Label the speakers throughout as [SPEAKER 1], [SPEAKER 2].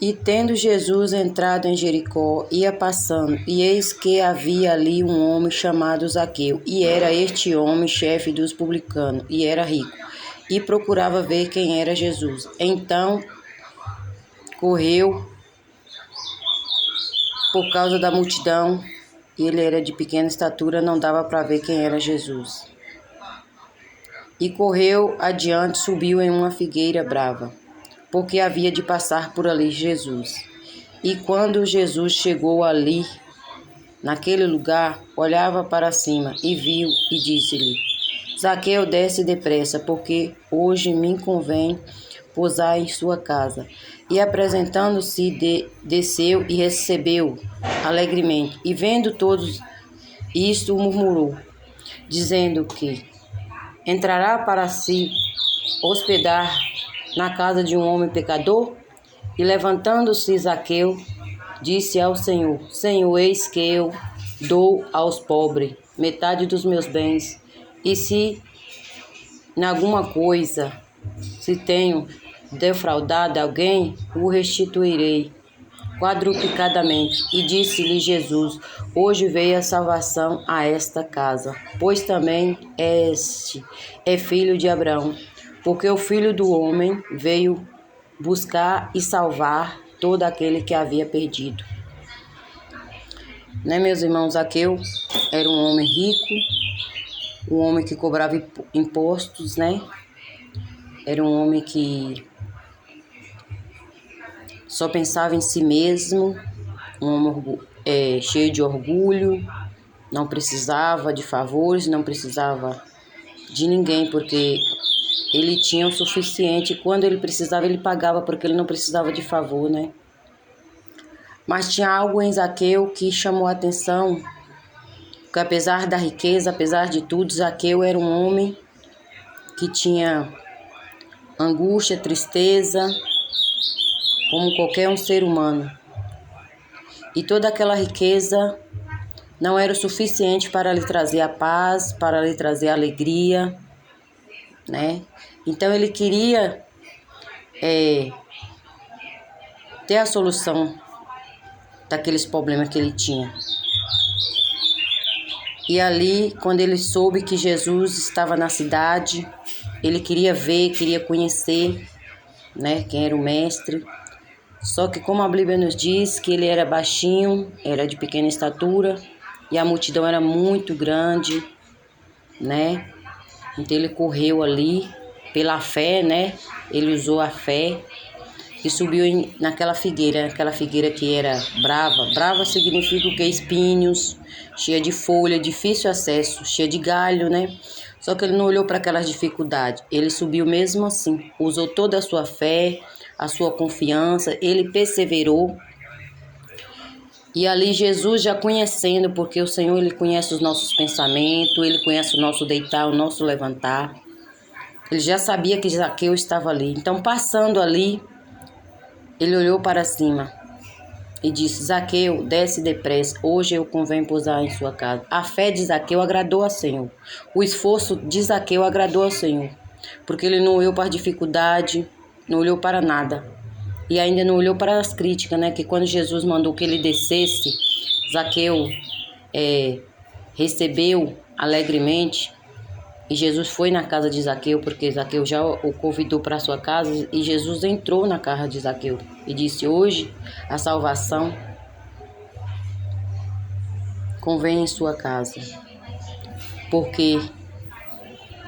[SPEAKER 1] E tendo Jesus entrado em Jericó, ia passando, e eis que havia ali um homem chamado Zaqueu, e era este homem chefe dos publicanos, e era rico, e procurava ver quem era Jesus. Então correu por causa da multidão, e ele era de pequena estatura, não dava para ver quem era Jesus. E correu adiante, subiu em uma figueira brava, porque havia de passar por ali Jesus. E quando Jesus chegou ali, naquele lugar, olhava para cima e viu e disse-lhe: Zaqueu, desce depressa, porque hoje me convém pousar em sua casa. E apresentando-se, desceu e recebeu alegremente. E vendo todos isto, murmurou, dizendo que entrará para se hospedar na casa de um homem pecador? E levantando-se Zaqueu, disse ao Senhor: Senhor, eis que eu dou aos pobres metade dos meus bens, e se em alguma coisa, se tenho defraudado alguém, o restituirei quadruplicadamente. E disse-lhe Jesus: Hoje veio a salvação a esta casa, pois também este é filho de Abraão, porque o Filho do Homem veio buscar e salvar todo aquele que havia perdido. Né, meus irmãos? Zaqueu era um homem rico, um homem que cobrava impostos, né? Era um homem que só pensava em si mesmo, um homem cheio de orgulho, não precisava de favores, não precisava de ninguém, porque ele tinha o suficiente. Quando ele precisava, ele pagava, porque ele não precisava de favor, né? Mas tinha algo em Zaqueu que chamou a atenção, porque apesar da riqueza, apesar de tudo, Zaqueu era um homem que tinha angústia, tristeza, como qualquer um ser humano. E toda aquela riqueza não era o suficiente para lhe trazer a paz, para lhe trazer a alegria, né? Então ele queria ter a solução daqueles problemas que ele tinha. E ali, quando ele soube que Jesus estava na cidade, ele queria ver, queria conhecer, né, quem era o mestre. Só que como a Bíblia nos diz que ele era baixinho, era de pequena estatura, e a multidão era muito grande, né? Então ele correu ali pela fé, né? Ele usou a fé e subiu naquela figueira, aquela figueira que era brava. Brava significa o quê? Espinhos, cheia de folha, difícil acesso, cheia de galho, né? Só que ele não olhou para aquelas dificuldades. Ele subiu mesmo assim, usou toda a sua fé, a sua confiança, ele perseverou. E ali Jesus já conhecendo, porque o Senhor, ele conhece os nossos pensamentos, ele conhece o nosso deitar, o nosso levantar. Ele já sabia que Zaqueu estava ali. Então, passando ali, ele olhou para cima e disse: Zaqueu, desce depressa, hoje eu convém pousar em sua casa. A fé de Zaqueu agradou ao Senhor. O esforço de Zaqueu agradou ao Senhor, porque ele não olhou para a dificuldade, não olhou para nada. E ainda não olhou para as críticas, né? Que quando Jesus mandou que ele descesse, Zaqueu recebeu alegremente. E Jesus foi na casa de Zaqueu, porque Zaqueu já o convidou para a sua casa. E Jesus entrou na casa de Zaqueu e disse: hoje a salvação convém em sua casa, porque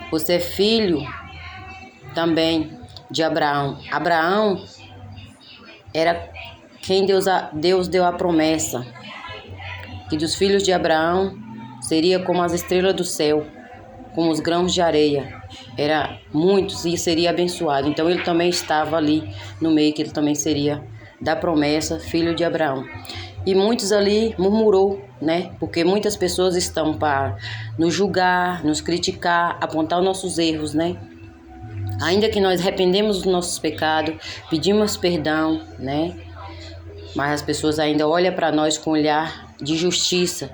[SPEAKER 1] você é filho também de Abraão. Abraão era quem Deus deu a promessa, que dos filhos de Abraão seria como as estrelas do céu, como os grãos de areia. Era muitos e seria abençoado. Então ele também estava ali no meio, que ele também seria da promessa, filho de Abraão. E muitos ali murmurou, né? Porque muitas pessoas estão para nos julgar, nos criticar, apontar os nossos erros, né? Ainda que nós arrependemos dos nossos pecados, pedimos perdão, né? Mas as pessoas ainda olham para nós com um olhar de justiça,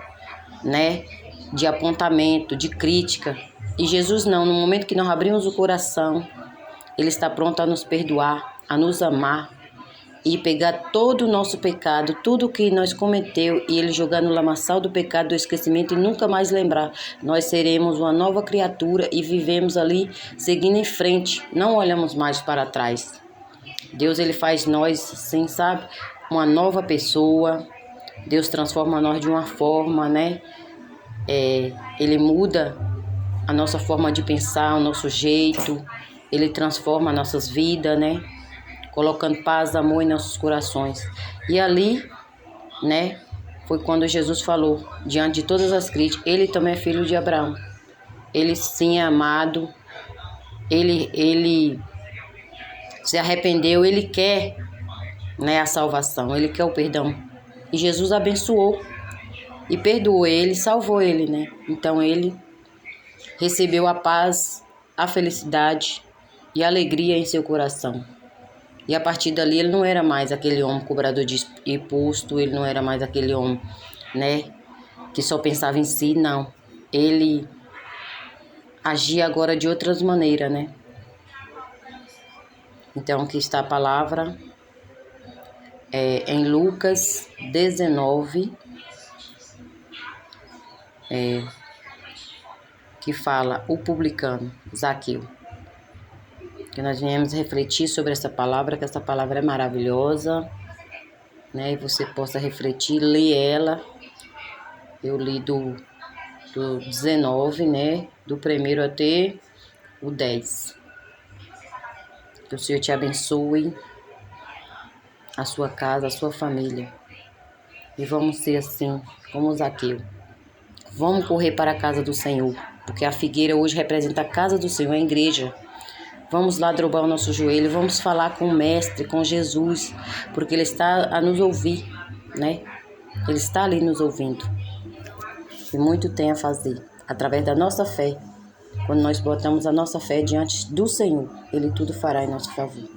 [SPEAKER 1] né? De apontamento, de crítica. E Jesus não, no momento que nós abrimos o coração, Ele está pronto a nos perdoar, a nos amar, e pegar todo o nosso pecado, tudo que nós cometeu, e Ele jogar no lamaçal do pecado, do esquecimento e nunca mais lembrar. Nós seremos uma nova criatura e vivemos ali seguindo em frente, não olhamos mais para trás. Deus, Ele faz nós, sim, sabe, uma nova pessoa. Deus transforma nós de uma forma, né? Ele muda a nossa forma de pensar, o nosso jeito. Ele transforma nossas vidas, né? Colocando paz, amor em nossos corações. E ali, né, foi quando Jesus falou, diante de todas as críticas, ele também é filho de Abraão. Ele sim é amado, ele se arrependeu, ele quer, né, a salvação, ele quer o perdão. E Jesus abençoou e perdoou ele, salvou ele, né? Então ele recebeu a paz, a felicidade e a alegria em seu coração. E a partir dali ele não era mais aquele homem cobrador de imposto, ele não era mais aquele homem, né, que só pensava em si, não. Ele agia agora de outras maneiras, né? Então aqui está a palavra em Lucas 19, que fala o publicano, Zaqueu. Que nós viemos refletir sobre essa palavra, que essa palavra é maravilhosa, né? E você possa refletir, ler ela. Eu li do 19, né? Do 1º até o 10. Que o Senhor te abençoe, a sua casa, a sua família. E vamos ser assim, como Zaqueu. Vamos correr para a casa do Senhor, porque a figueira hoje representa a casa do Senhor, a igreja. Vamos lá dobrar o nosso joelho, vamos falar com o Mestre, com Jesus, porque Ele está a nos ouvir, né? Ele está ali nos ouvindo. E muito tem a fazer, através da nossa fé. Quando nós botamos a nossa fé diante do Senhor, Ele tudo fará em nosso favor.